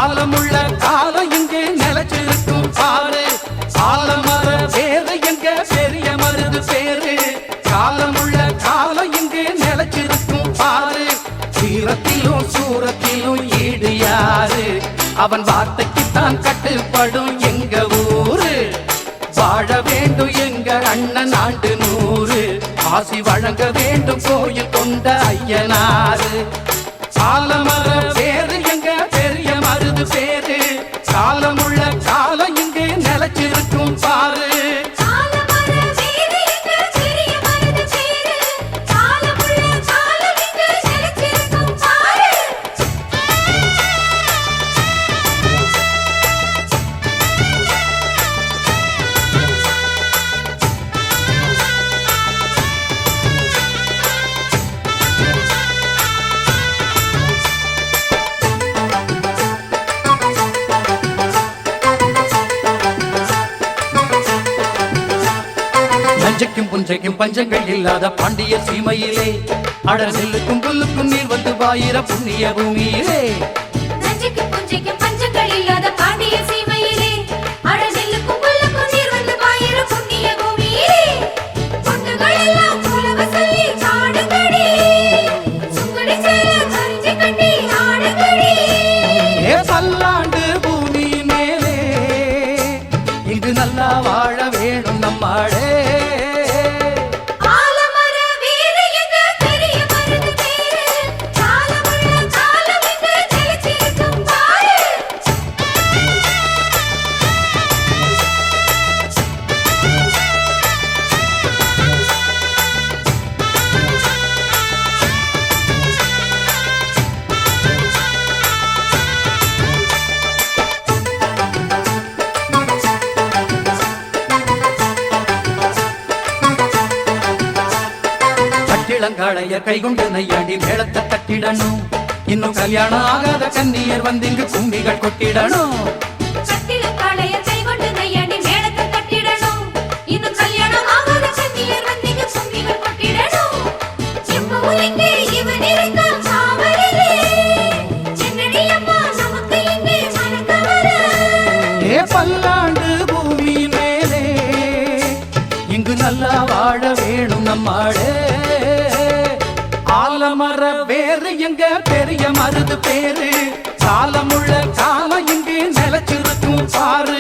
காலமுள்ள காலம் இங்கே நிலைச்சிருக்கும் பாரு. ஆலமர வேறு எங்க பெரிய மருது பேரு. காலமுள்ள காலம் இங்கே நிலைச்சிருக்கும் பாரு. சீரத்திலும் சூரத்திலும் ஈடு யாரு? அவன் வார்த்தைக்குத்தான் கட்டுப்படும் எங்க ஊரு. வாழ வேண்டும் எங்க அண்ணன் ஆண்டு 100. ஆசி வழங்க வேண்டும் கோயில் கொண்ட ஐயனாரு. ஆலமர வேறு எங்க பெரிய மருது பேரு. காலமுள்ள காலம் இங்கே நிலைச்சிருக்கும் பாரு. நஞ்சைக்கும் புஞ்சைக்கும் பஞ்சங்கள் இல்லாத பாண்டிய சீமையிலே அடர் நெல்லுக்கும் புல்லுக்கும் நீர் வந்து பாயிர புண்ணிய பூமியிலே. நஞ்சைக்கும் புஞ்சைக்கும் பஞ்சங்கள் இல்லாத பாண்டிய சீமையிலே அடர் நெல்லுக்கும் புல்லுக்கும் நீர் வந்து பாயிர புண்ணிய பூமியிலே. பொண்ணுகள் எல்லாம் உலக சொல்லி சாடுங்கடி. சுங்கடி சேல கரிஞ்சு கட்டி ஆடுங்கடி. பல்லாண்டு பூமி மேலே இங்கு நல்லா வாழ வேணும் நம்மாடே. இளங்காளைய கைகொண்டு நையாண்டி மேளத்தை தட்டிடணும். இன்னும் கல்யாணம் ஆகாத கன்னியர் வந்து இங்கு கும்பிகள் கொட்டிடணும். பல்லாண்டு பூமி மேலே இங்கு நல்லா வாழ வேணும் நம்மாடே. ஆலமர வேறு எங்க பெரிய மருது பேரு. காலமுள்ள காலம் இங்கே நிலைச்சிருக்கும் பாரு.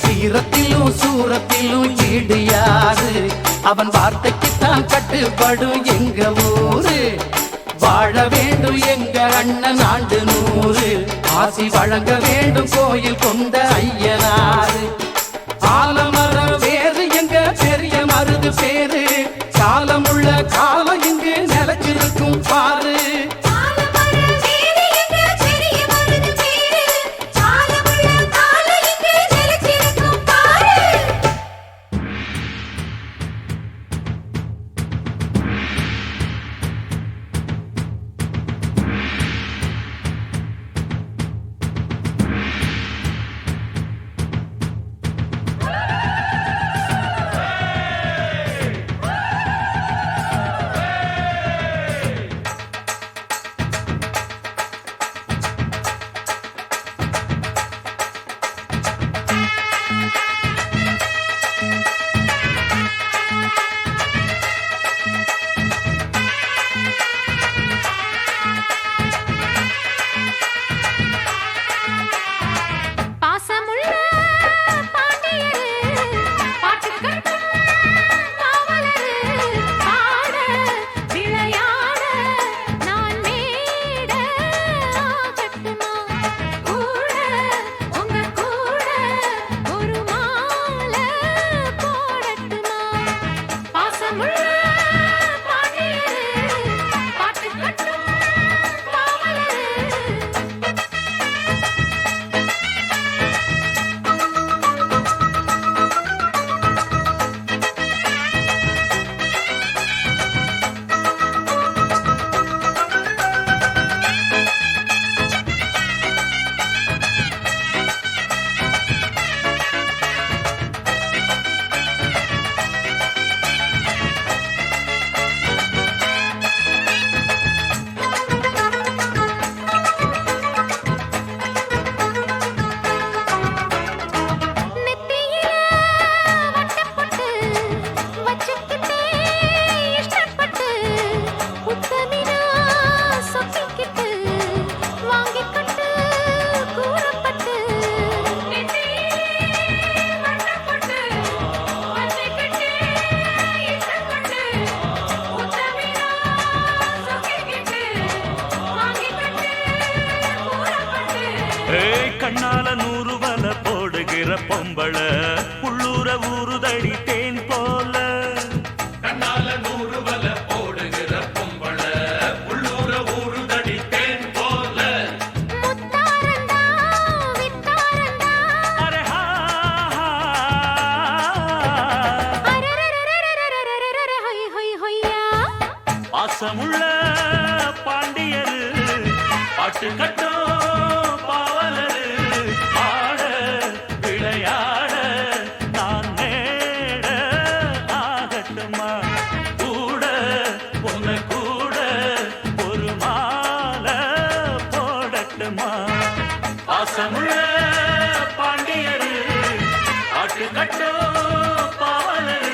சீரத்திலும் சூரத்திலும் ஈடு யாரு? அவன் வார்த்தைக்குத்தான் கட்டுப்படும் எங்க ஊரு. வாழ வேண்டும் எங்க அண்ணன் ஆண்டு 100. ஆசி வழங்க வேண்டும் கோயில் கொண்ட ஐயனாரு. ஆலமர வேறு எங்க பெரிய மருது பேரு. காலமுள்ள காலம் இங்கு நிலைச்சிருக்கும் பாரு. பாசமுள்ள பாண்டியரு பாட்டு கட்டும் பாவலரு ஆட விளையாட நான் நேட ஆகட்டுமா கூட உன்னை கூட ஒரு மாலை போடட்டுமா பாசமுள்ள பாண்டியரு பாட்டு கட்டும் பாவலரு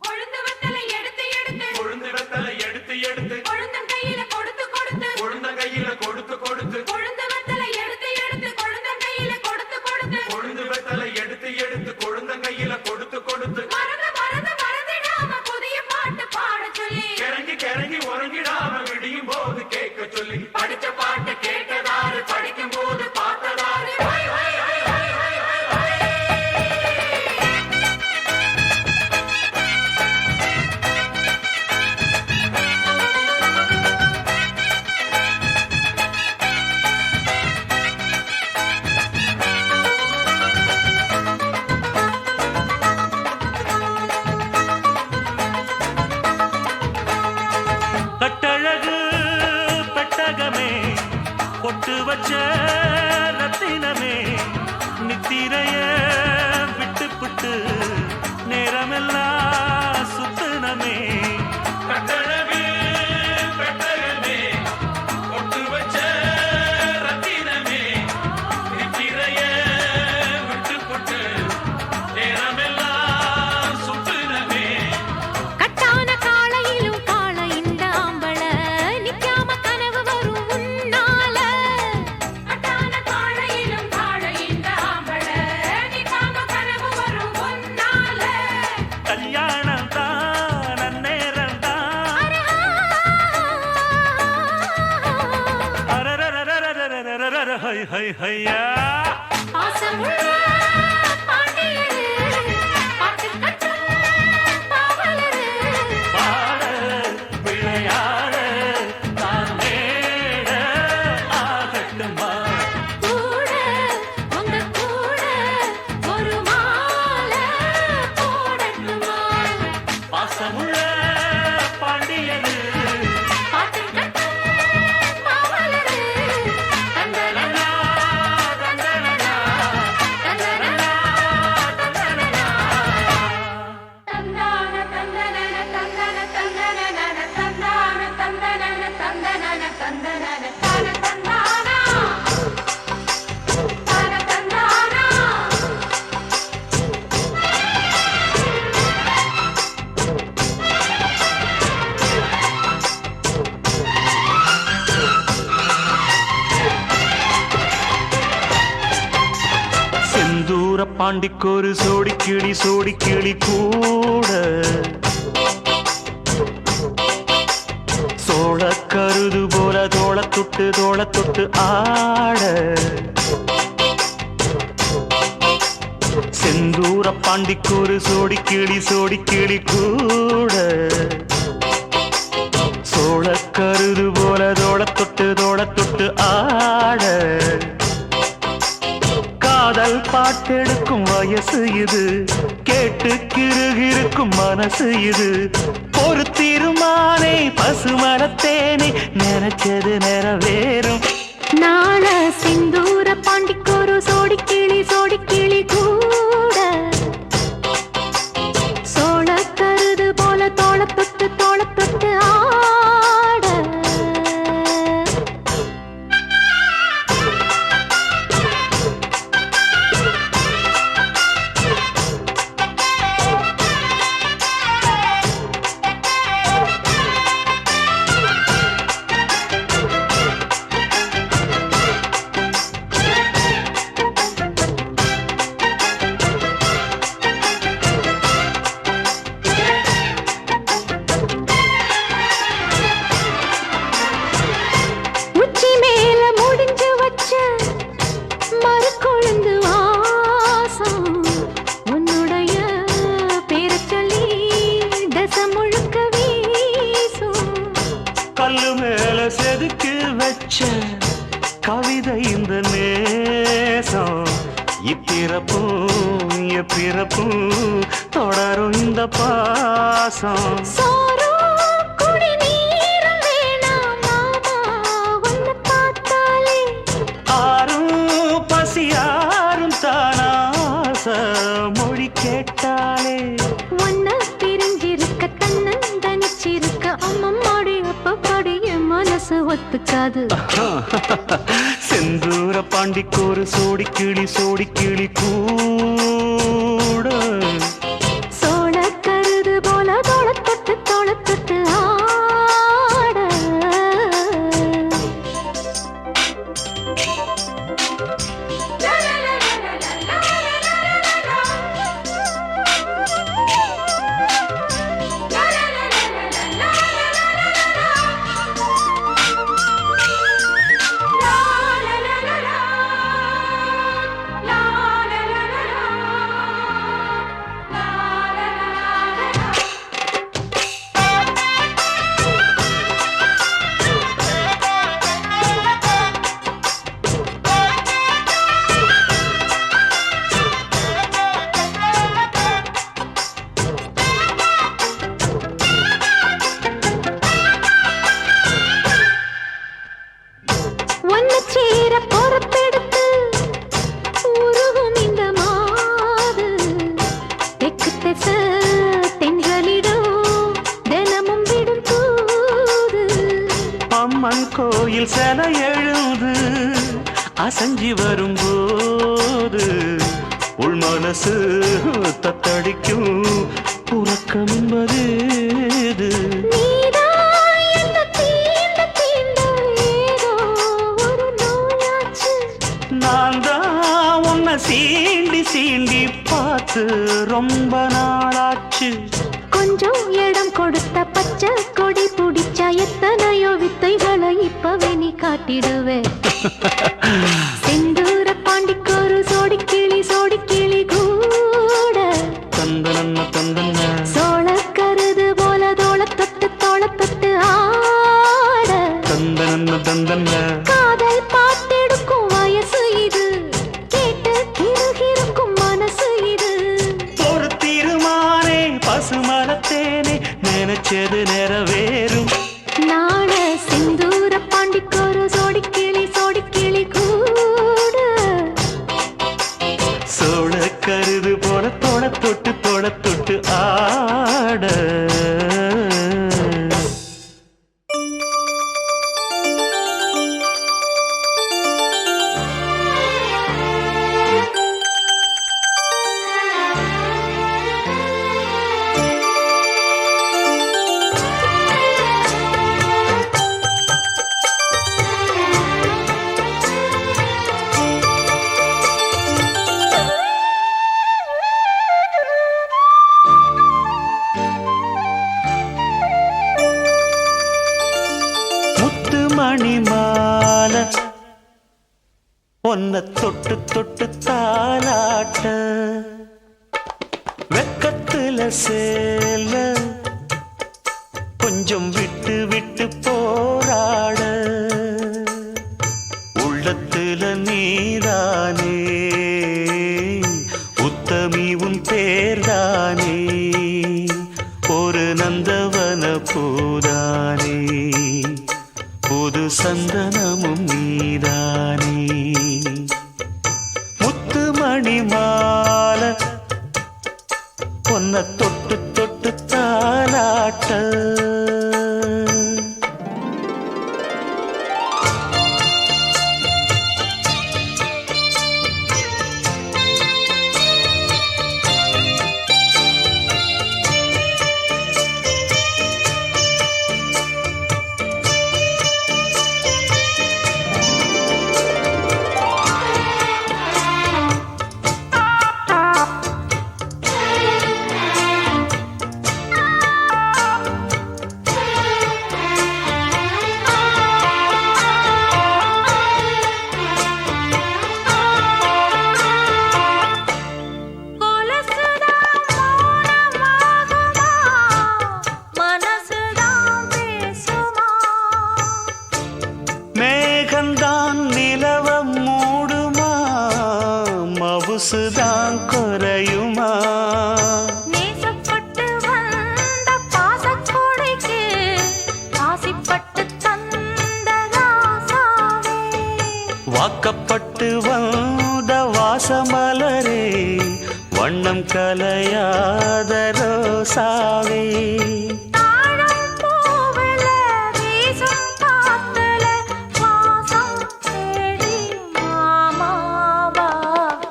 கொழுந்து வத்தலை எடுத்து எடுத்து கொழுந்து வெத்தலை எடுத்து எடுத்து கொழுந்தன் கையில கொடுத்து கொடுத்து கொழுந்த கையில கொடுத்து கொடுத்து கொழுந்து வத்தலை எடுத்து எடுத்து கொழுந்தன் கையில கொடுத்து கொடுத்து கொழுந்து வெத்தலை எடுத்து எடுத்து கொழுந்த கையில கொடுத்து கொடுத்து மறந்து மறந்து மறந்திடாம புதிய பாட்டு பாட சொல்லி கிறங்கி கிறங்கி உறங்கிடாம விடியும் போது கேட்க சொல்லி படிச்ச பாட்டு கேட்டதாரு படிக்கும் போது பார்த்ததாரு ஹொய், ஹொய், ஹொய், ஹொய், ஹொய், ஹொய், ஹொய். கட்டழகு பெட்டகமே பொட்டு வச்ச ரத்தினமே நித்திரைய விட்டு புட்டு நேரமெல்லாம் சுத்தினமே கட்டழகு பெட்டகமே பொட்டு வச்ச ரத்தினமே நித்திரைய விட்டு புட்டு நேரமெல்லாம் சுத்தினமே கட்டான காளையிலும் காள இந்த ஆம்பள நிக்காம கனவு வரும் உன்னால கட்டான காளையிலும் காள இந்த ஆம்பள நிக்காம கனவு வரும் உன்னால கல்யாணம் தான் அந்நேரம் தான் அரரரரரரரரரரர ஹை ஹை ஹையா பாசமுள்ள பாண்டியரு பாட்டு கட்டும் பாவலரு பாட விளையாட நான் நேட ஆகட்டுமா கூட உங்க கூட ஒரு மாலை போடட்டுமா பாசமுள்ள பாண்டியரு பாட்டு கட்டும் பாவலரு தந்தனனா தந்தனனா தந்தனனா தந்தனனா தந்தன தந்தன தந்தன தந்தன தந்தன தந்தன தந்தன தான தந்தானா தான தந்தானா செந்தூர பாண்டிக்கொரு சோடி கிளி கூட சோழ கருது போல தோள தொட்டு ஆட செந்தூர பாண்டிக்கொரு சோடி கிளி கூட சோழ கருது போல தோள தொட்டு ஆட காதல் பாட்டெடுக்கும் வயசு இது கேட்டு கிருகிருக்கும் மனசு இது ஒரு தீர்மானே பசுமரத்தேனே நினைச்சது நிறைவேறும் நாள சிந்தூர பாண்டிக்கொரு சோடி கிளி கூட சோழ கருது போல தோள தொட்டு ஆட உச்சி மேல முடிஞ்சு வச்ச மறுக்கொழுந்து வாசம் உன்னுடைய பேரச் சொல்லி தசை முழுக்க வீசும் கல்லு மேல செதுக்கு வச்ச கவிதை இந்த நேசம் இப்பிறப்பும் எப்பிறப்பும் தொடரும் இந்த பாசம். சோறும் குடிநீரும் வேணாம் மாமா, உன்னை பார்த்தாலே. ஆரும் பசியாரும் தானாச மொழி கேட்டாலே. உன்னை பிரிஞ்சிருக்க தன்னந்தனிச்சிருக்க அம்மம்மாடி அப்பப்பாடி என் மனசு ஒத்துக்காது. செந்தூர பாண்டிக்கு ஒரு சோடி கிளி கூட சோழ கருது போல தோளத்தொட்டு ஆட. ஒன்னு சேர பொறுப்பெடுத்து உருகும் இந்த மாது. தெற்கு திசை தென்றலிடும் தினமும் விடும் தூது. அம்மன் கோயில் சில எழுது அசஞ்சி வரும்போது உள் மனசு தத்தடிக்கும் உறக்கம் என்பது இது. நீதான் என்னை தீண்ட தீண்ட ஏதோ ஒரு நோயாச்சு. நான் தான் உன்னை சீண்டி சீண்டி பார்த்து ரொம்ப நாளாச்சு. கொஞ்சம் இடம் கொடுத்த பச்சை கொடி பிடிச்சா எத்தனையோ வித்தைகளை இப்பவே நீ காட்டிடுவே. செந்தூர பாண்டிக்கு ஒரு சோடி கிளி கூட தந்தன தந்தன சோழ கருது போல தோளத்தொட்டு ஆட. தந்தன தந்தன காதல் பார்த்தெடுக்கும் வயசு இது, கேட்டு கிருகிருக்கும் மனசு இது. ஒரு தீர்மானே பசுமரத்தேனே நினைச்சது நிறைவேறும். நாள செந்தூர பாண்டிக்கு ஒரு சோடி கிளி கூட சோழ கருது போல தொட்டு ஆட. முத்து மணி மாலை ஒன்ன தொட்டு தாலாட்ட. வெக்கத்துல சேல கொஞ்சம் விட்டு போராட. உள்ளத்துல நீதானே உத்தமி உன் பேர்தானே. ஒரு நந்தவன பூதானே புது சந்தனமும் நீதானே. முத்து மணி மாலை பொன்ன தொட்டு தாலாட்ட. வந்த வாசமலரே வண்ணம் கலையாத ரோசாவே தாழம் பூவுல வீசும் காத்துல வாசம் தேடி மாமாவா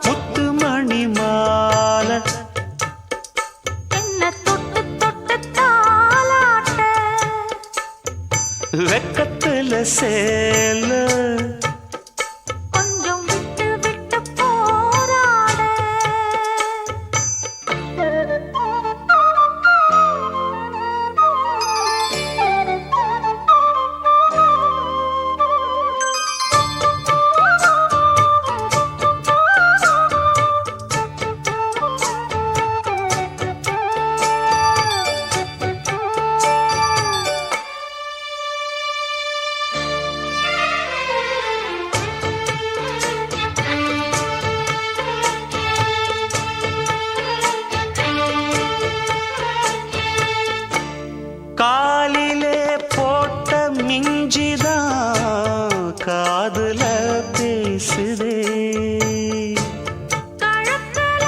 முத்துமணி மாலை என்ன தொட்டு தொட்டு தாலாட்ட வெக்கத்துல சேல கொஞ்சம் விட்டு விட்டு போராட காலிலே போட்ட மிஞ்சிதான் காதுல பேசுதே கழுத்துல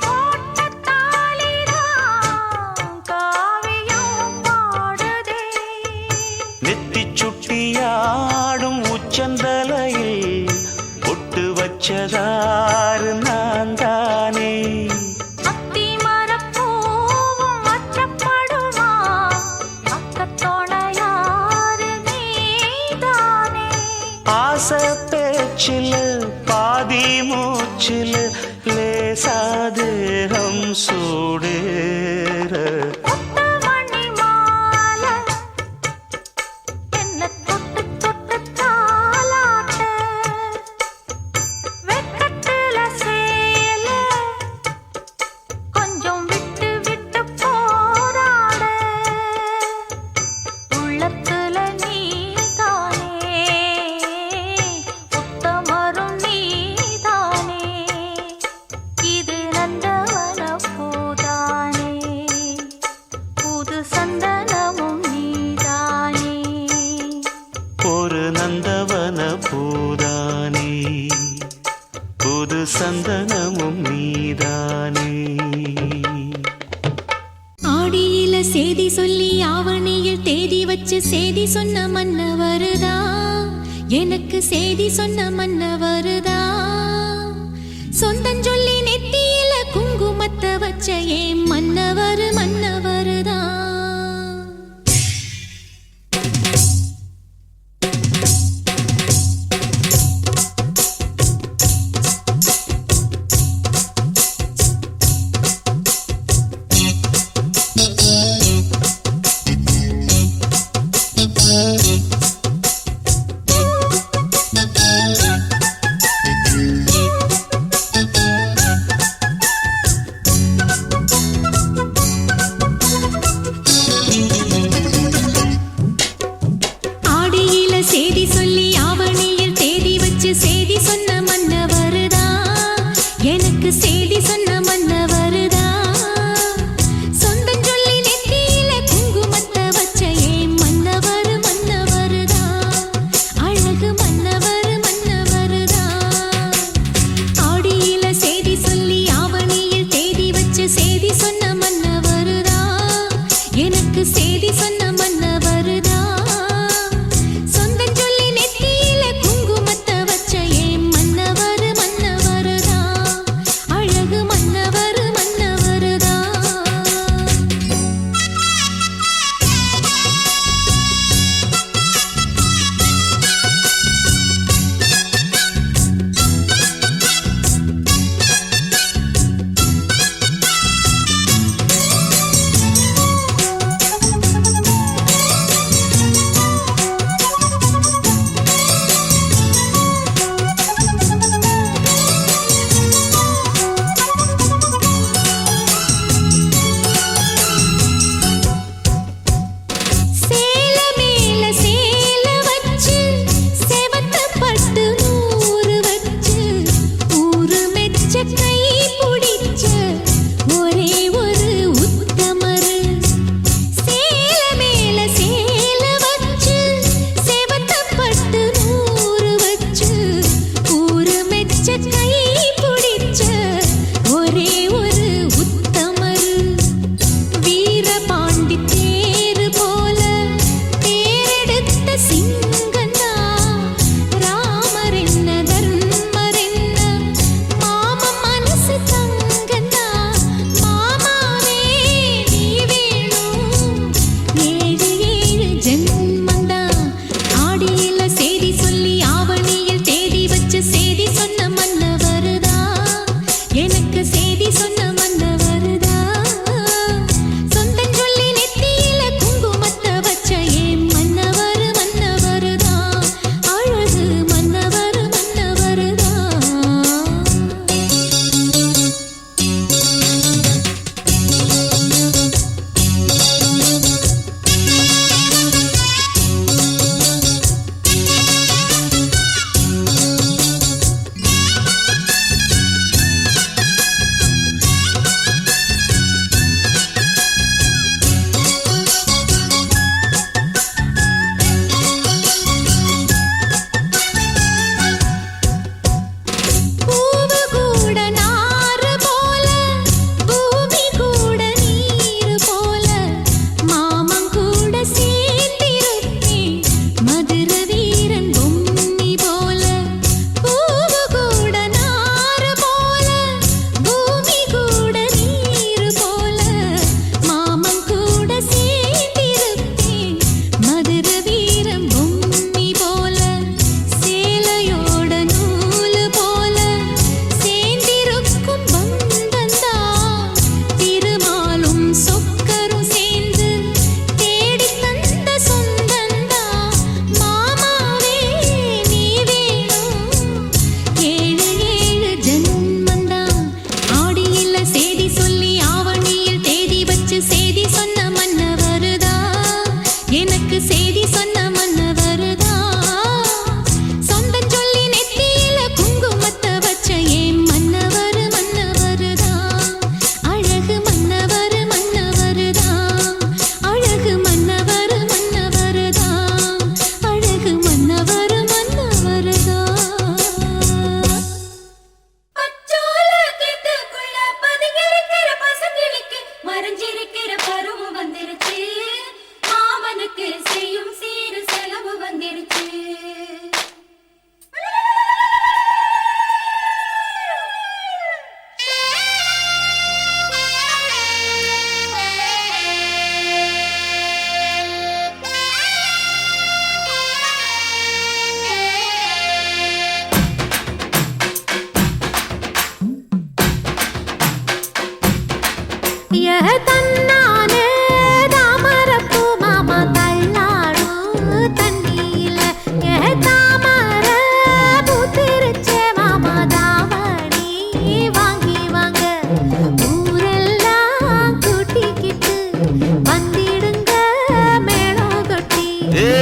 போட்ட தாலிதான் காவியம் பாடுதே நெத்தி சுட்டியாடும் உச்சந்தலையில் பொட்டு வச்சதாறு நான் தானே அத்தி மரப்பூவும் அச்சப்படுமா பக்கத்தோட யாரு நீதானே ஆசை பேச்சில் பாதி மூச்சில் லேசாதேகம் சூடேற முத்துமணி மாலை என்ன தொட்டு தொட்டு தாலாட்ட வெக்கத்துல சேல கொஞ்சம் விட்டு விட்டு போராட உள்ளத்துல நீதானே உத்தமரும் நீதானே இது நந்தவன பூதானே புது சந்தனமும் நீதானே ஒரு நந்தவன பூதானே புது சந்தனமும் நீதானே ஆடியில சேதி சொல்லி ஆவணியில் தேதி வச்சு சேதி சொன்ன மன்ன வருதா எனக்கு சேதி சொன்ன மன்ன வருதா சொந்தஞ்சொல்லி நெத்தியில குங்குமத்தை வச்ச ஏன் மன்னவர் மன்னவருதா ஆடியில சேதி சொல்லி ஆவணியில் தேதி வச்சு சேதி சொன்ன மன்ன வருதா எனக்கு சேதி சொன்ன மன்ன வருதா சொந்தஞ்சொல்லி நெத்தியில குங்குமத்தை வச்ச ஏன் மன்னவர் மன்னவருதா அழகு மன்னவர் மன்னவருதா ஆடியில சேதி சொல்லி ஆவணியில் தேதி வச்சு சேதி சொன்ன மன்ன வருதா எனக்கு சேதி சொன்ன மன்ன வருதா சொந்தஞ்சொல்லி நெத்தியில குங்குமத்தை வச்ச ஏன் மன்னவர் மன்னவருதா அழகு மன்னவர் மன்னவருதா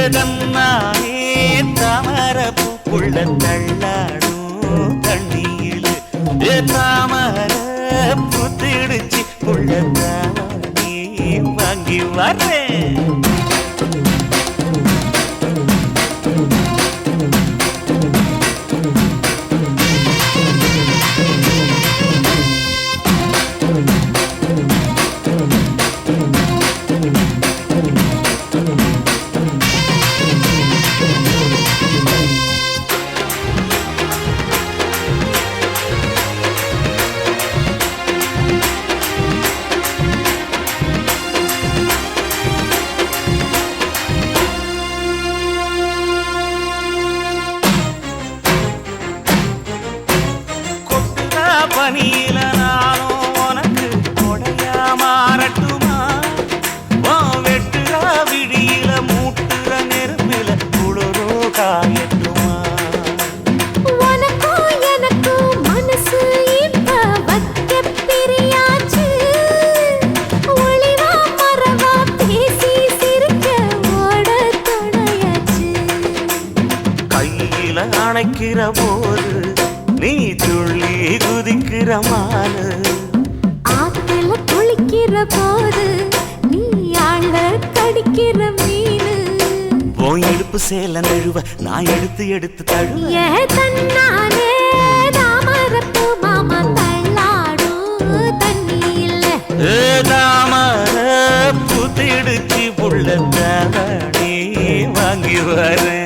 ஏதன்னானே தாமரப்பூக்குள்ள தள்ளாடும் தண்ணியில் தாமர புத்திடுச்சு புள்ளத்தானே வாங்கி வர்றேன். பனியில நானும் உனக்கு கொடையா மாறட்டுமா? வெட்டுற விடியில மூட்டுற நெருப்பில குளிரோ காயட்டுமா? உனக்கும் எனக்கும் மனசு இப்ப வைக்க பிரியாச்சு. ஒளிவா மறவா பேசி சிரிக்க ஓட துணையாச்சு. கையில அணைக்கிற போது நீ துள்ளி குதிக்கிற மானு, ஆத்துல குளிக்கிற போது நீ ஆள கடிக்கிற மீனு. போய் இடுப்பு சேல நழுவ நான் எடுத்து எடுத்து தழுவ. ஏ தன்னானே தாமரப்பூ மாமா தள்ளாடும் தண்ணியில. தாமர புத்திடுச்சு புள்ளத்தானே வாங்கி வரேன்.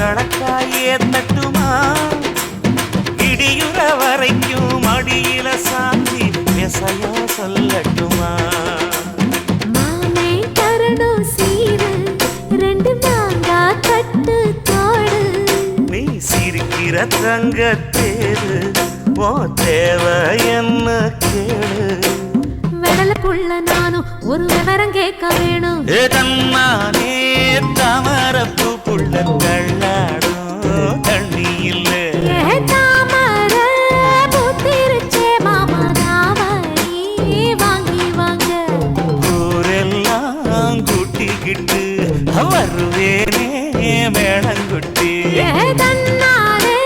கணக்காயே தட்டுமா? இடியுற வரைக்கும் மடியில சாந்தி விசையா சொல்லட்டுமா? மாமே தரணும் சீரு ரெண்டு மாங்கா கட்டு தோடு. நீ சிரிக்கிற தங்கத்தேரு ஓ தேவை என்ன கேளு. வெடலுக்குள்ள நானும் ஒரு விவரம் கேட்க வேணும். தன்னானே தாமரப்பூ புள்ள தள்ளாடும் தண்ணியில். தாமர பூத்திருச்சே மாமா தாவணி வாங்கி வாங்க. ஊரெல்லாம் கூட்டிக்கிட்டு வருவேனே மேளங்குட்டி. தன்னானே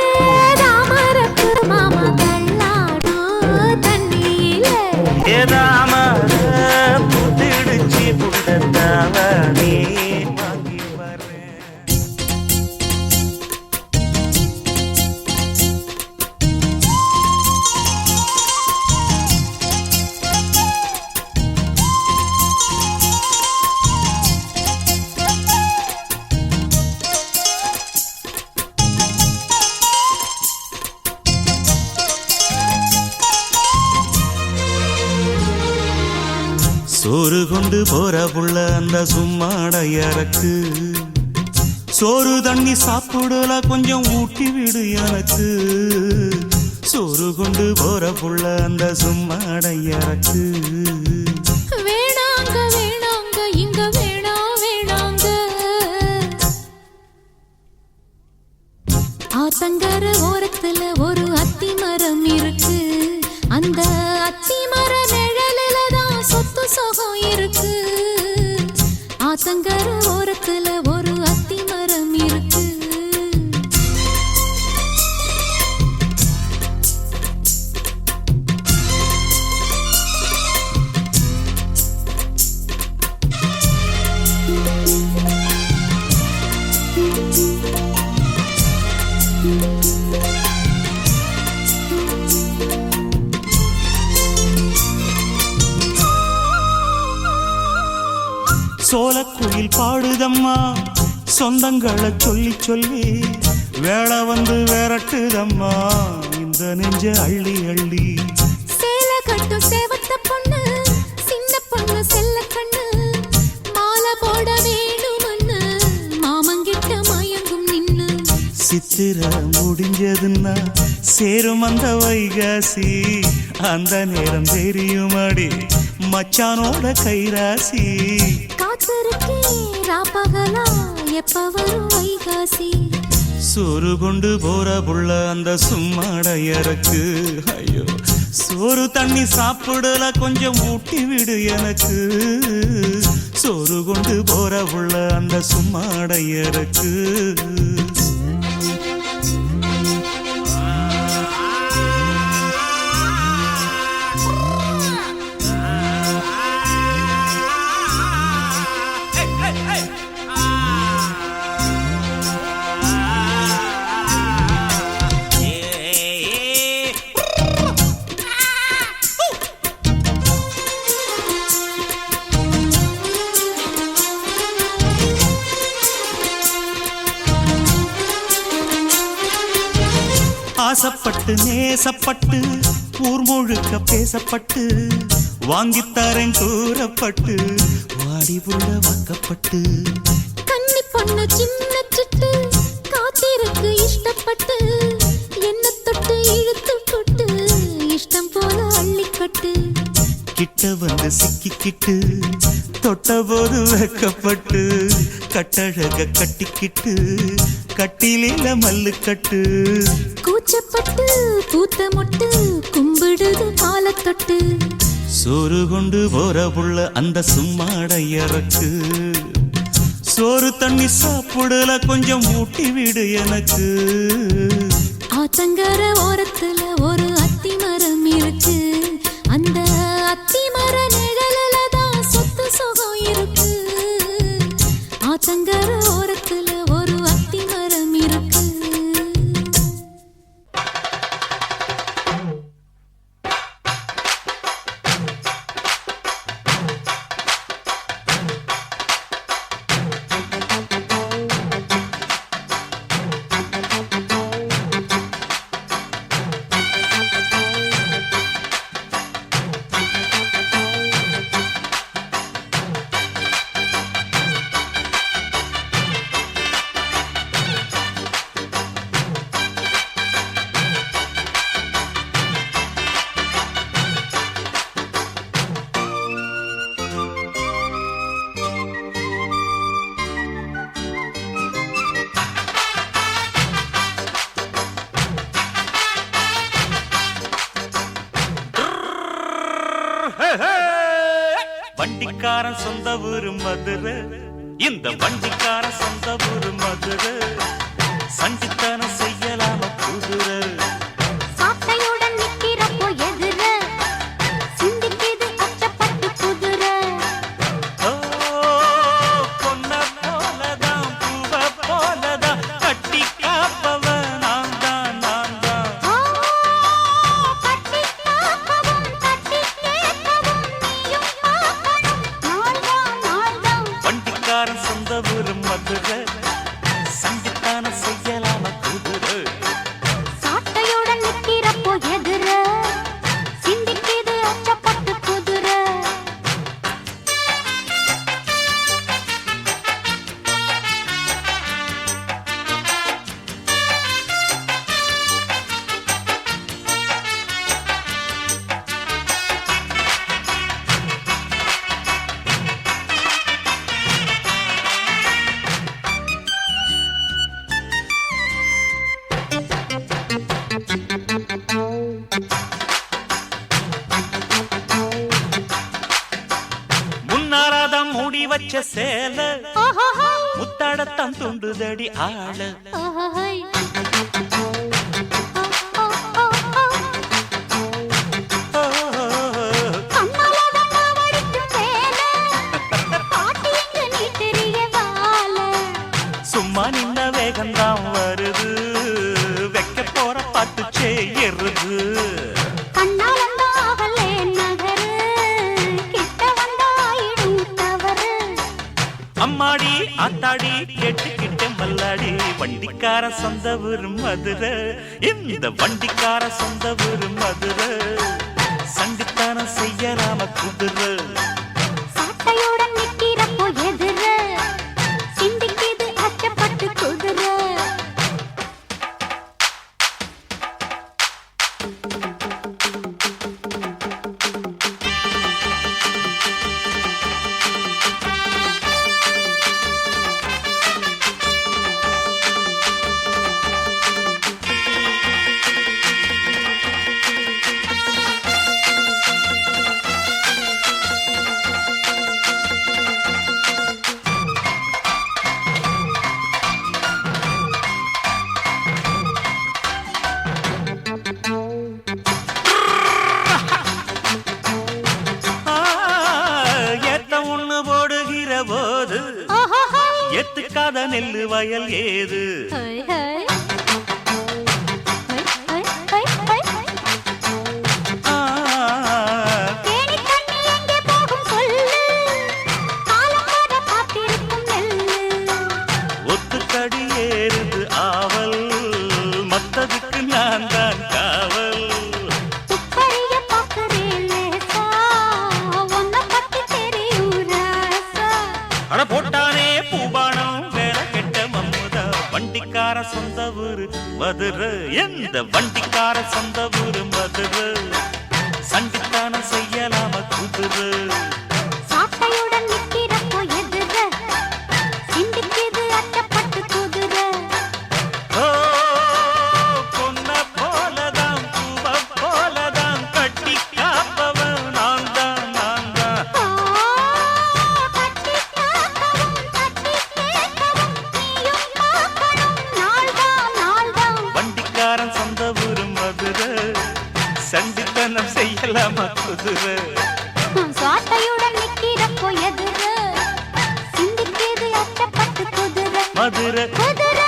தாமரப்பூ மாமா தள்ளாடும் தண்ணியில. தாமர புத்திடுச்சு புள்ளத்தாவணி வாங்கி வரேன். சோறு கொண்டு போற புள்ள அந்த சும்மாடையறக்கு. சோறு தண்ணி சாப்பிடல கொஞ்சம் ஊட்டி விடு எனக்கு. சோறு கொண்டு போற புள்ள அந்த சும்மாடையறக்கு. வேணாங்க வேணாங்க இங்க வேணாம் வேணாங்க. ஆத்தங்கர ஓரத்துல ஒரு அத்தி மரம் இருக்கு. அந்த அத்தி மர நிழலில தான் சொத்து சுகம் இருக்கு. ஆத்தங்கர ஓரத்துல ஒரு அத்தி மரம் இருக்கு. பாடுதம்மா சொந்தங்களை சொல்லி சொல்லி வேளை வந்து விரட்டுதம்மா இந்த நெஞ்ச அள்ளி அள்ளி. சேல கட்டும் சேவத்த பொண்ணு சின்ன பொண்ணு செல்ல கண்ணு மாலை போட வேணுமன்னு மாமங்கிட்ட மயங்கும் நின்னு. சித்திர முடிஞ்சதுன்னா சேரும் அந்த வைகாசி அந்த நேரம் தெரியுமாடி மச்சானோட கைராசி. காத்திருக்கே ராப்பகலா எப்ப வரும் வைகாசி. சோறு கொண்டு போற புள்ள அந்த சும்மாடையறக்கு ஐயோ சோறு தண்ணி சாப்பிடல கொஞ்சம் ஊட்டி விடு எனக்கு. சோறு கொண்டு போற புள்ள அந்த சும்மாடையறக்கு. ஆசப்பட்டு நேசப்பட்டு ஊர் முழுக்க பேசப்பட்டு வாங்கித்தாரன் கூறப்பட்டு வாடி புள்ள வாக்கப்பட்டு. கன்னி பொண்ணு சின்ன சிட்டு காத்திருக்கு இஷ்டப்பட்டு என்ன தொட்டு இழுத்து போட்டு இஷ்டம் போல அள்ளிக்கட்டு. கிட்ட வந்து சிக்கிக்கிட்டு தொட்ட போது வெக்கப்பட்டு கட்டழக கட்டிக்கிட்டு கட்டிலில மல்லு கட்டு. கூச்சப்பட்டு பூத்த மொட்டு கும்பிடுது காலத்தொட்டு. சோறு கொண்டு போற புள்ள அந்த சும்மாடையறக்கு. சோறு தண்ணி சாப்பிடல கொஞ்சம் ஊட்டி விடு எனக்கு. ஆத்தங்கர ஓரத்துல ஒரு அத்தி மரம் இருக்கு அந்த அத்தி மர நிழலில தான் சொத்து சுகம் இருக்கு. ஆத்தங்கர ஓரத்துல ஒரு அத்தி மரம் இருக்கு. வண்டிக்காரன் சொந்த ஊரு மதுரை இந்த வண்டிக்காரன் சொந்த ஊரு மதுரை சண்டித்தனம் செய்யலாம குதிரை. சாட்டையுடன் நிக்கிறப்போ எதிர சிந்திக்குது அச்சப்பட்டு குதிரை. ஓ பொன்ன போலதான் பூவ போலதான் கட்டி காப்பவ நான் தான் நான் தான். கட்டி காப்பவும் கட்டி கேட்கவும் நீயும் பார்க்கணும் நாள்தான் நாள்தான். வண்டிக்காரன் சொந்த ஊரு மதுரை சண்டித்தனம் செய்யலாம குதிரை. சாட்டையுடன் நிக்கிறப்போ எதிர சிந்திக்குது அச்சப்பட்டு குதிரை. முன்னாராதான் மூடி வச்ச சேல முத்தாடத்தான் துண்டுதடி ஆள. சும்மா நின்ன வேகந்தான் வருது வைக்க போற பாட்டு செய்யறது. அம்மாடி ஆத்தாடி கேட்டுக்கிட்ட மல்லாடி வண்டிக்கார சொந்த ஊரு மதுரை இந்த வண்டிக்கார சொந்த ஊரு மதுரை சண்டித்தனம் செய்யலாம குதிரை சாட்டையுடன் நிக்கிறப்போ எதிர சிந்திக்கிது அச்சப்பட்டு குதிரை எத்துக்காத நெல்லு வயல் ஏது ஒத்துக்கடி ஏறுது ஆவல் மத்ததுக்கு நான் தான் காவல் அட போட்டானே பூபானம் வேலை கெட்ட மம்முதா வண்டிக்கார சொந்த ஊரு மதுரை எந்த வண்டிக்கார சொந்த ஊரு மதுரை சண்டித்தானம் செய்யலாம குதிரை சாட்டையுடன் நிக்கிறப்போ எதிர சிந்திக்கிது அச்சப்பட்டு குதிரை ஓ பொன்ன போலதான் பூவ போலதான் கட்டி காப்பவன் நான் தான் நான் தான் வண்டிக்காரன் சொந்த ஊரு மதுரை சண்டித்தனம் செய்யலாம குதிரை சாட்டையுடன் நிக்கிறப்போ எதிர சிந்திக்கிது அச்சப்பட்டு குதிரை மதுரை குதிரை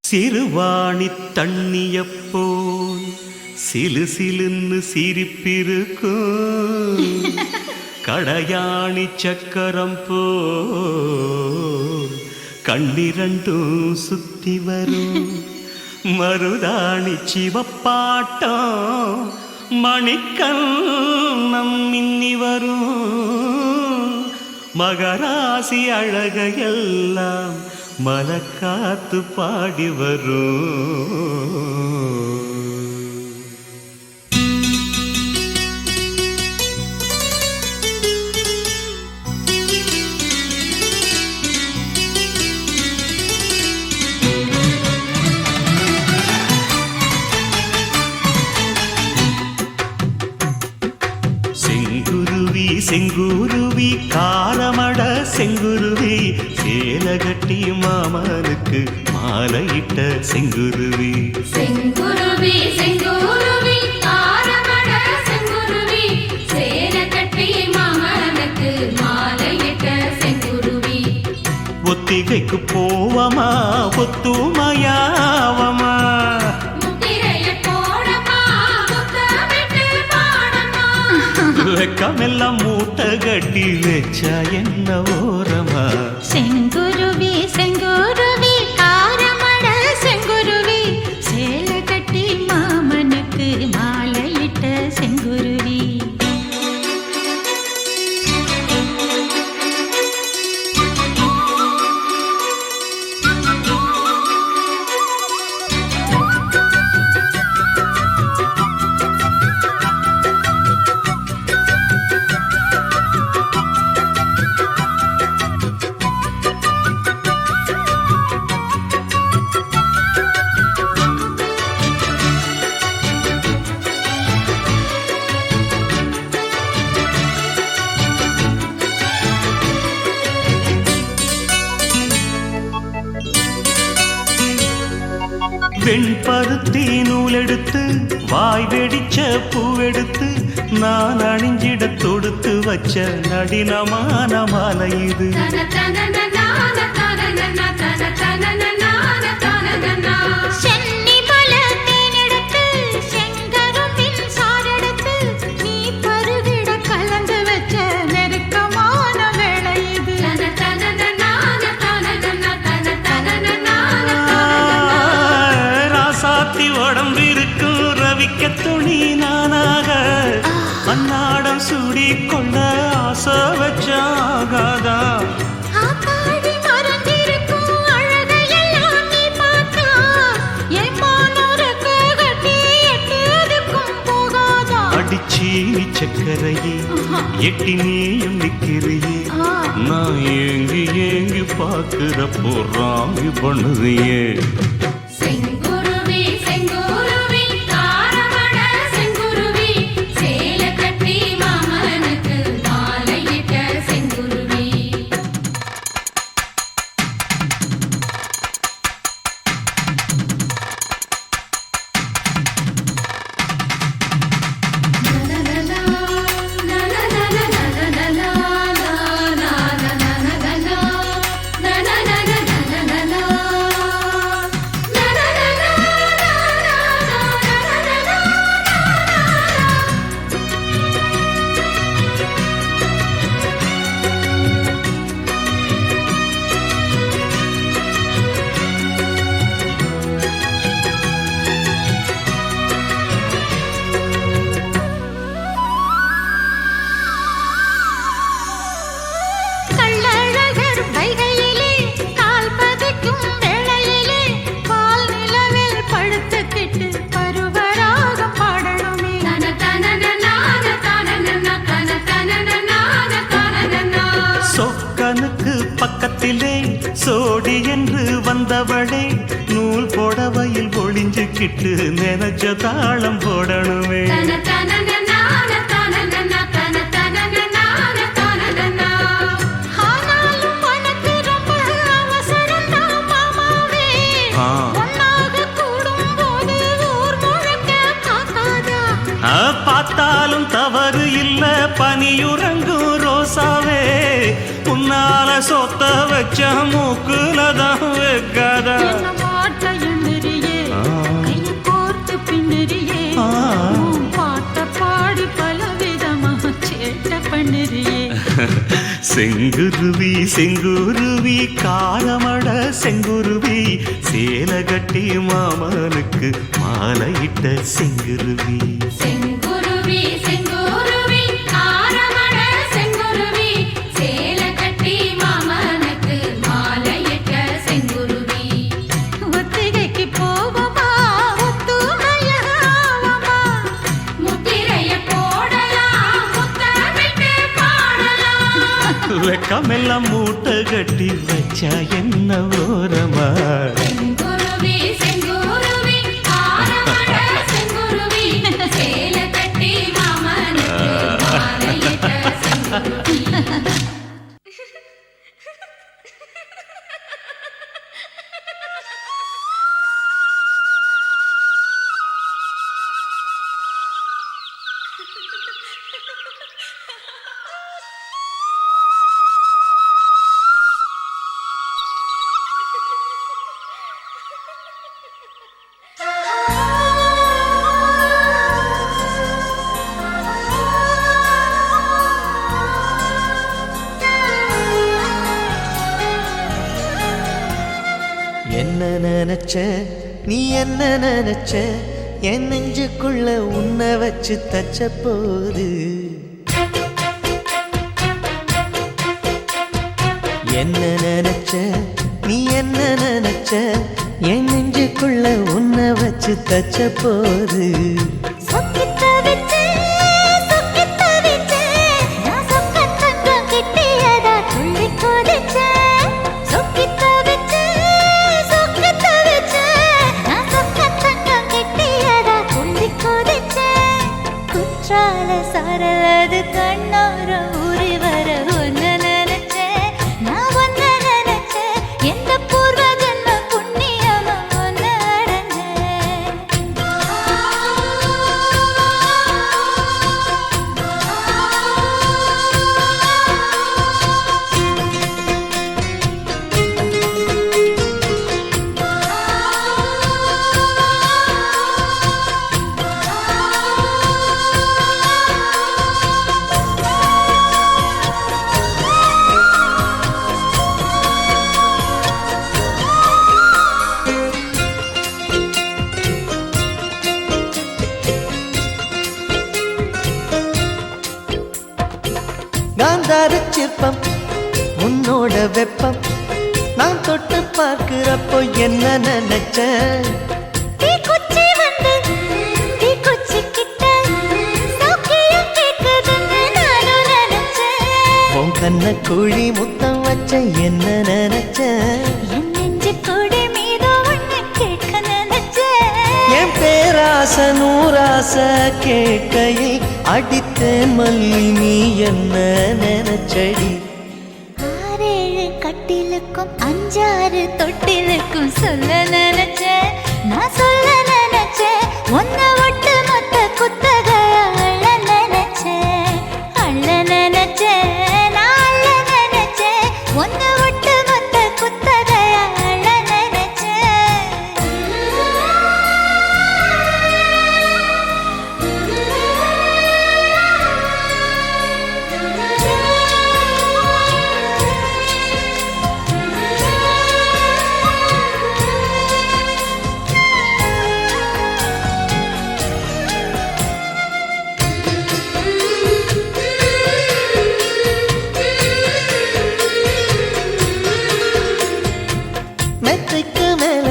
சிறுவாணி தண்ணியப்போல் சிலு சிலுன்னு சிரிப்பிருக்கும் கடையாணி சக்கரம் போல் கண்ணிரண்டும் சுத்தி வரும் மருதாணி சிவப்பாட்டம் மணிக்கண்ணம் மின்னி வரும் மகராசி அழகையெல்லாம் மலக்காத்து பாடி வரும் செங்குருவி செங்குருவி காரமட செங்குருவி சேலகட்டி மாமனுக்கு மாலையிட்ட செங்குருவி செங்குருவி செங்குருவி ஆரமட செங்குருவி சேர கட்டி மாமனுக்கு மாலையிட்ட செங்குருவி ஒத்திகைக்கு போவமா ஒத்துமையாவமா முத்திரைய போடமா முத்தமிட்டு பாடமா வெக்கமெல்லாம் மூட்டை கட்டி வச்சா என்ன ஓரமா செங்குருவி செங்குருவி காரமட செங்குருவி சேலை கட்டி மாமனுக்கு மாலையிட்ட செங்குருவி வெண்பருத்தி நூலெடுத்து வாய் வெடிச்ச பூவெடுத்து நான் அணிஞ்சிட தொடுத்து வச்ச நடினமான மாலை இது சென்னி பல தேனெடுத்து செங்கரும்பின் சாரெடுத்து நீ பருகிட கலந்து வச்ச நெருக்கமான வேளை இது கொள்ள ஆசை வச்சாகாதா ஆத்தாடி மறந்திருக்கும் அழகையெல்லாம் நீ பார்த்தா என் மானோருக்கு கட்டி எட்டுதுக்கும் போகாதா அடிச்சி சக்கரையே எட்டி நீயும் நிக்கிறியே நான் ஏங்கி ஏங்கி பாக்குறப்போ ராங்கி பண்ணுறியே செங்குருவி செங்குருவி தாரமட செங்குருவி சேல கட்டி மாமனுக்கு மாலையிட்ட செங்குருவி கள்ளழகர் வைகையிலே கால் பதிக்கும் வேளையிலே பால் நிலவில் படுத்துக்கிட்டு பருவராகம் பாடணுமே சொக்கனுக்கு பக்கத்திலே சோடி என்று வந்தவளே நூல் புடவையில் ஒளிஞ்சுக்கிட்டு நினைச்ச தாளம் போடணுமே ஆனாலும் உனக்கு ரொம்ப அவசரம்தான் மாமாவே ஒன்னாக கூடும்போது ஊர் முழுக்க காக்காதா பார்த்தாலும் தவறு இல்ல பனியுறங்கும் ரோசாவே உன்னால சொத்த வச்ச மூக்குலதான் வைக்காதா என்ன மாட்ட எண்ணிரியே கைய கோர்த்து பின்னிரியே பாட்ட பாடி பலவிதமா சேட்ட பண்ணிரியே செங்குருவி செங்குருவி காரமட செங்குருவி சேல கட்டி மாமனுக்கு மாலையிட்ட செங்குருவி செங்குருவி செங்குருவி ஆரமட செங்குருவி சேல கட்டி மாமனுக்கு மாலையிட்ட செங்குருவி ஒத்திகைக்கு போவோமா ஒத்துமையாவமா முத்திரைய போடலாம் முத்தமிட்டு பாடலாம் வெக்கமெல்லாம் மூட்டை கட்டி வச்சா என்ன ஓரமா செங்குருவி செங்குருவி ஆரமட செங்குருவி சேல கட்டி மாமனுக்கு மாலையிட்ட செங்குருவி என்ன நினைச்ச நீ என்ன நினைச்ச என் நெஞ்சுக்குள்ள உன்னை வச்சு தச்ச போது என்ன நினைச்ச நீ என்ன நினைச்ச என் நெஞ்சுக்குள்ள உன்னை வச்சு தச்ச போது சொக்கித்த விட்டு சொக்கித்த விட்டு நான் சொக்கத்தங்கம் கிட்டியதா துள்ளி கொதிச்சேன் சொக்கித்த விட்டு சொக்கித்த விட்டு நான் சொக்கத்தங்கம் கிட்டியதா துள்ளி கொதிச்சேன் குற்றால சாரலது கண்ணார ஊறி வர ஒன்னு நினைச்சேன் நான் ஒன்னு நினைச்சேன் எந்த பூர்வ ஜென்ம புண்ணியமா ஒன்னு அடைஞ்சேன் மரத்தாறு சிற்பம் உன்னோட வெப்பம் நான் தொட்டு பார்க்கிறப்போ என்ன நினைச்சேன் தீக்குச்சி வந்து தீக்குச்சி கிட்ட சௌக்கியம் கேக்குதுன்னு நானும் நினைச்சேன் உன் கண்ண குழி முத்தம் வச்ச என்ன நினைச்சேன் என் நெஞ்சு கொடி மீது ஒண்ணு கேட்க நினைச்சேன் என் பேராச நூராச கேட்கையில் அடித்தேன் மல்லி நீ என்ன நினைச்சடி ஆறேழு கட்டிலுக்கும் அஞ்சாறு தொட்டிலுக்கும் சொல்ல நினைச்சேன் நான் சொல்ல நினைச்சேன் ஒன்ன ஒட்டு மொத்த குத்தகைய அள்ள நினைச்சேன் அள்ள நினைச்சேன் நான் அள்ள நினைச்சேன் ஒன்ன ஒட்டு மொத்த குத்தகைய அள்ள மெத்தைக்கு மேல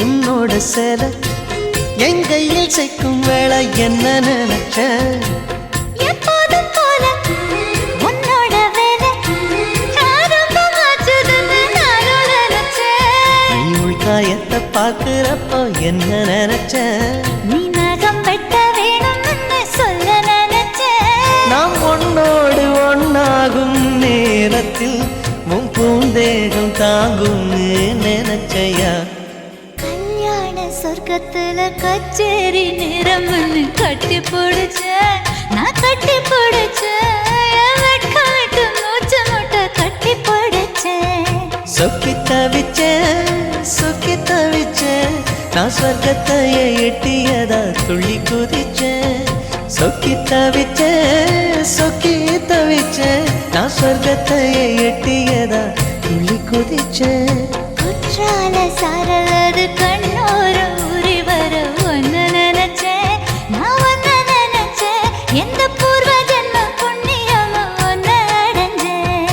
உன்னோட சேலை என் கையில் சேர்க்கும் வேளை என்ன நினைச்சேன் எப்போதும் போல உன்னோட வேலை ஆரம்பமாச்சுதுன்னு நானும் நினைச்சேன் நீ உள்காயத்தை பார்க்கிறப்போ என்ன நினைச்சேன் நீ நகம் வெட்ட வேணும்னு சொல்ல நினைச்சேன் நாம் ஒன்னோடு ஒன்னாகும் நேரத்தில் உன் பூந்தேகம் தாங்கும்னு நினைச்சையா கல்யாண சொர்க்கத்துல கச்சேரி நேரம்னு கட்டி பிடிச்சேன் நான் கட்டி பிடிச்சேன் வெட்கம் விட்டு மூச்சு முட்டை கட்டி பிடிச்சேன் சொக்கி தவிச்சேன் நான் சொர்க்கத்தையே எட்டியதா துள்ளி குதிச்சேன் சொக்கி தவிச்சேன் நான் சொர்க்கத்தையே எட்டியதா துள்ளி குதிச்சேன் குற்றால சாரலது கண்ணோர ஊறி வர ஒன்னு நினைச்சேன் நான் ஒன்னு நினைச்சேன் எந்த பூர்வ ஜென்ம புண்ணியமும் ஒன்னு அடைஞ்சேன்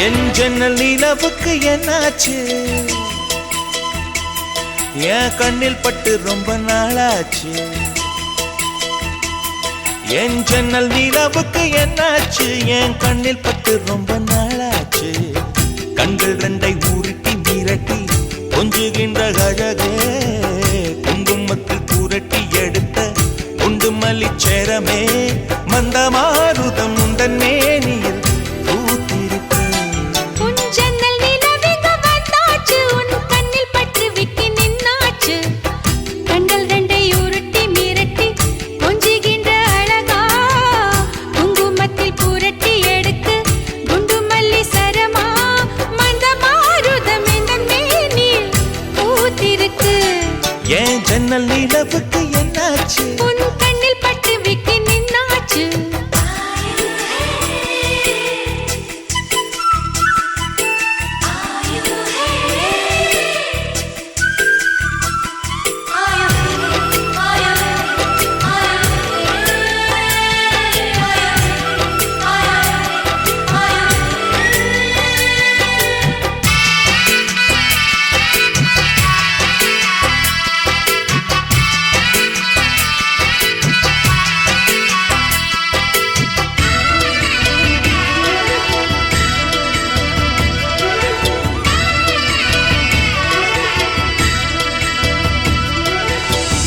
என் ஜன்னல் நிலவுக்கு என்னாச்சு என் கண்ணில் பட்டு ரொம்ப நாளாச்சு என் ஜன்னல் நிலவுக்கு என்னாச்சு என் கண்ணில் பட்டு ரொம்ப நாளாச்சு கண்கள் ரெண்டை உருட்டி மிரட்டி கொஞ்சுகின்ற அழகே குங்குமத்தில் புரட்டி எடுத்த குண்டு மல்லிச்சேரமே மந்த மாருதம் உந்தன் மேனியில் பூத்திருக்க உன் ஜன்னல் நிலவிங்க வந்தாச்சு உன் கண்ணில் பட்டு விக்கி நின்னாச்சு கண்கள் ரெண்டை உருட்டி மிரட்டி கொஞ்சுகின்ற அழகா குங்குமத்தில் புரட்டி எடுத்து குண்டு மல்லி சரமா மந்த மாருதம் இந்த மேனில் பூத்திருக்கு என் ஜன்னல் நிலவுக்கு என்னாச்சு உன் கண்ணில் பட்டு விக்கி நின்னாச்சு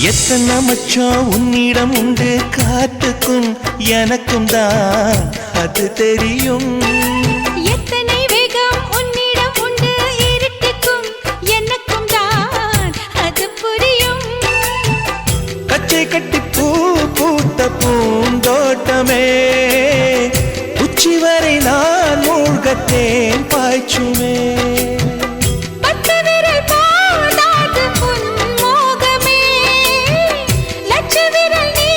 எத்தனை மச்சம் உன்னிடம் உண்டு காத்துக்கும் எனக்கும் தான் அது தெரியும் எத்தனை வேகம் உன்னிடம் உண்டு இருட்டுக்கும் எனக்கும் தான் தேன் பாய்ச்சுமே பட்டு விரல் போதாது உன் மோகமே லட்ச விரல் நீ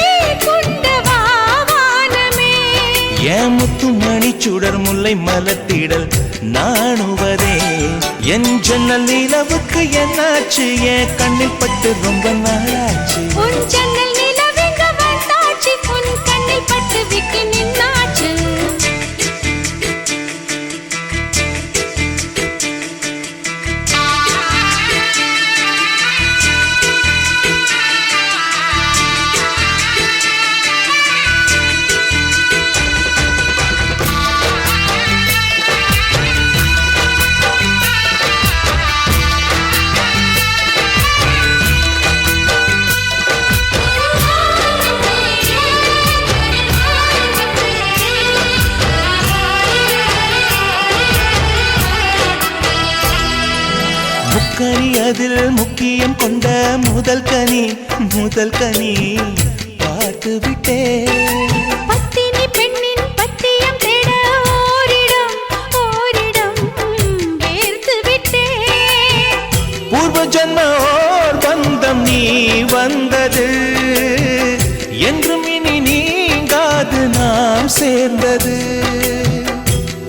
கொண்டு வா வானமே என் முத்து மணி சுடர் முல்லை மலத்திடல் நாணுவதே என் ஜன்னல் நிலவுக்கு என்னாச்சு என் கண்ணில் பட்டு ரொம்ப நாளாச்சு உன் ஜன்னல் நிலவெங்க வந்தாச்சு உன் கண்ணில் பட்டு விக்கி நின்னாச்சு முக்கனி அதில் முக்கியம் கொண்ட முதல் கனி பார்த்து விட்டே பத்தினி பெண்ணின் பத்தியம் தேட ஓரிடம் வேர்த்து விட்டே பூர்வ ஜன்ம ஓர் பந்தம் நீ வந்தது என்றும் இனி நீங்காது நாம் சேர்ந்தது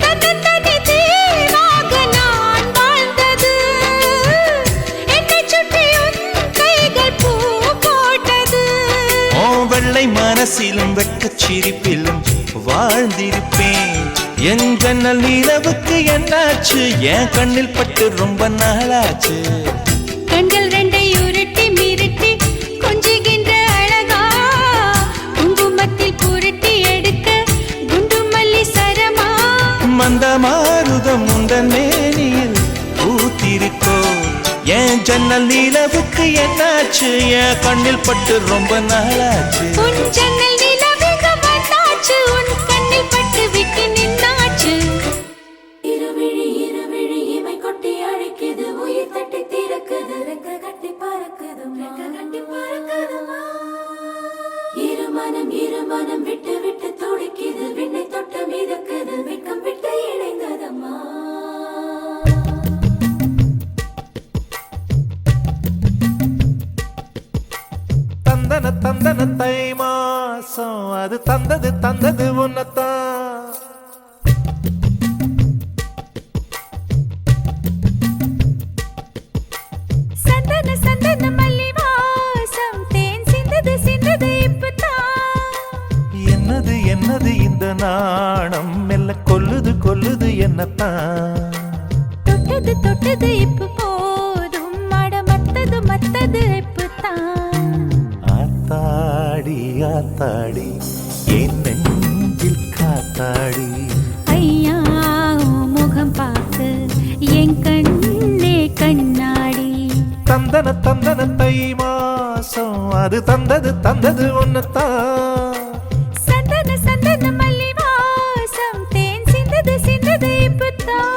தன்னந்தனி தீவாக நான் வாழ்ந்தது என்னைச் சுற்றி உன் கைகள் பூ போட்டது ஓ வெள்ளை மனசிலும் வெட்கச் சிரிப்பிலும் வாழ்ந்திருப்பேன் என் ஜன்னல் நிலவுக்கு என்னாச்சு என் கண்ணில் பட்டு ரொம்ப நாளாச்சு கண்கள் ரெண்டை உருட்டி மிரட்டி கொஞ்சுகின்ற அழகா குங்குமத்தில் புரட்டி எடுக்க குண்டு மல்லி சரமா மந்த மாருதம் உந்தன் மேனியில் பூத்திருக்கோ என் ஜன்னல் நிலவுக்கு என்னாச்சு என் கண்ணில் பட்டு ரொம்ப நாளாச்சு உன் ஜன்னல் நிலவெங்க வந்தாச்சு உன் கண்ணில் பட்டு விக்கி நின்னாச்சு இருவிழி இமை கொட்டி அழைக்குது உயிர் தட்டி திறக்குது ரெக்க கட்டி பறக்குதுமா இருமனம் விட்டு விட்டு துடிக்குது விண்ணை தொட்டு மிதக்குது வெட்கம் விட்டு இணைந்ததம்மா தந்தன தை மாசம் அது தந்தது உன்னத்தான் சந்தன மல்லி வாசம் தேன் சிந்தது இப்பதான் என்னது இந்த நாணம் மெல்ல கொல்லுது என்னத்தான் தொட்டது இப்ப போதும் மட மத்தது இப்பதான் ஆத்தாடி என் நெஞ்சில் காத்தாடி ஐயா உன் முகம் பார்த்து என் கண்ணே கண்ணாடி தந்தன தை மாசம் அது தந்தது உன்னத்தான் சந்தன மல்லி வாசம் தேன் சிந்தது இப்பதான்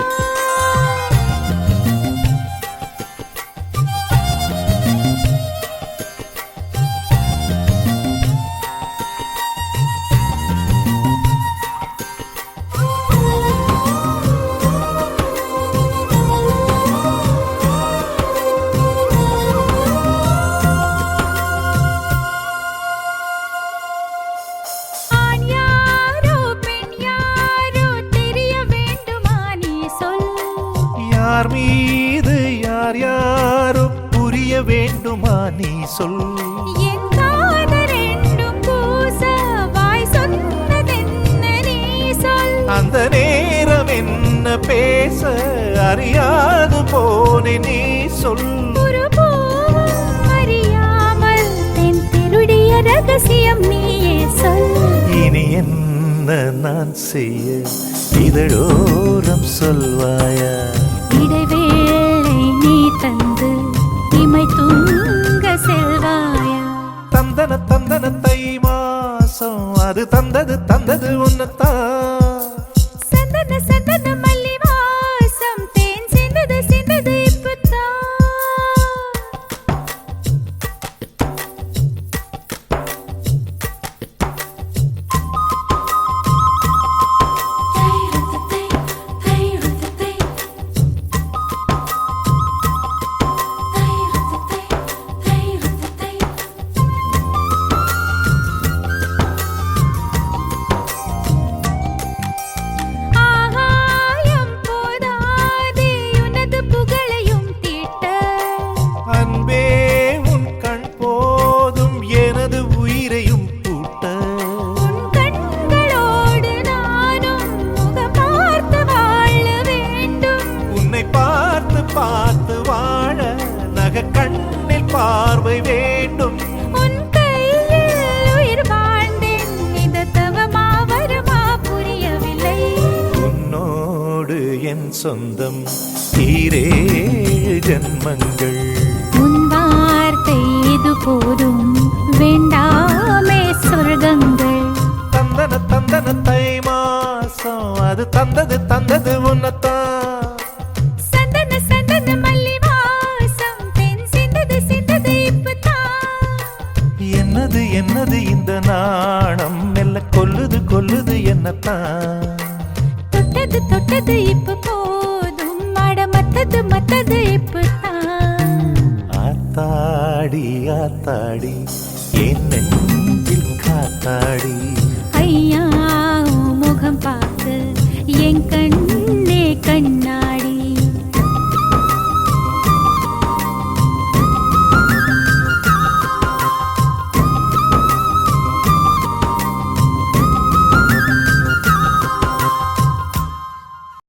ஆண் யாரோ பெண் யாரோ தெரிய வேண்டுமா நீ சொல் யார் மீது யாரோ புரிய வேண்டுமா நீ சொல் என் காதல் ரெண்டும் பூச வாய் சொன்னதென்ன நீ சொல் அந்த நேரம் என்ன பேச அறியாது போனே நீ சொல் ஒரு பூவும் அறியாமல் தென் திருடிய ரகசியம் நீயே சொல் இனி என்ன நான் செய்ய இதழோரம் சொல்வாயா இடைவேளை நீ தந்து இமை தூங்க செல்வாயா தந்தன தை மாசம் அது தந்தது உன்னத்தான் சந்தன மல்லி வாசம் தேன் சிந்தது இப்பதான் தை உலக கண்ணில் பார்வை வேண்டும். உன் கையில் உயிர் வாழ்ந்தேன், இது தவமா வருமா புரியவில்லை. உன்னோடு என் சொந்தம் ஈரேழு ஜன்மங்கள். உன் வார்த்தை இது போதும், வேண்டாமே சொர்க்கங்கள். தந்தன தந்தன தை மாசம் அது தந்தது உன்னத்தான். சந்தன சந்தன மல்லி வாசம் தென் சிந்தது சிந்தது இப்பதான். என்னது என்னது இந்த நாணம் மெல்ல கொல்லுது என்னத்தான். தொட்டது தொட்டது இப்ப போதும், அட மத்தது இப்பதான். ஆத்தாடி ஆத்தாடி என் நெஞ்சில் காத்தாடி. ஐயா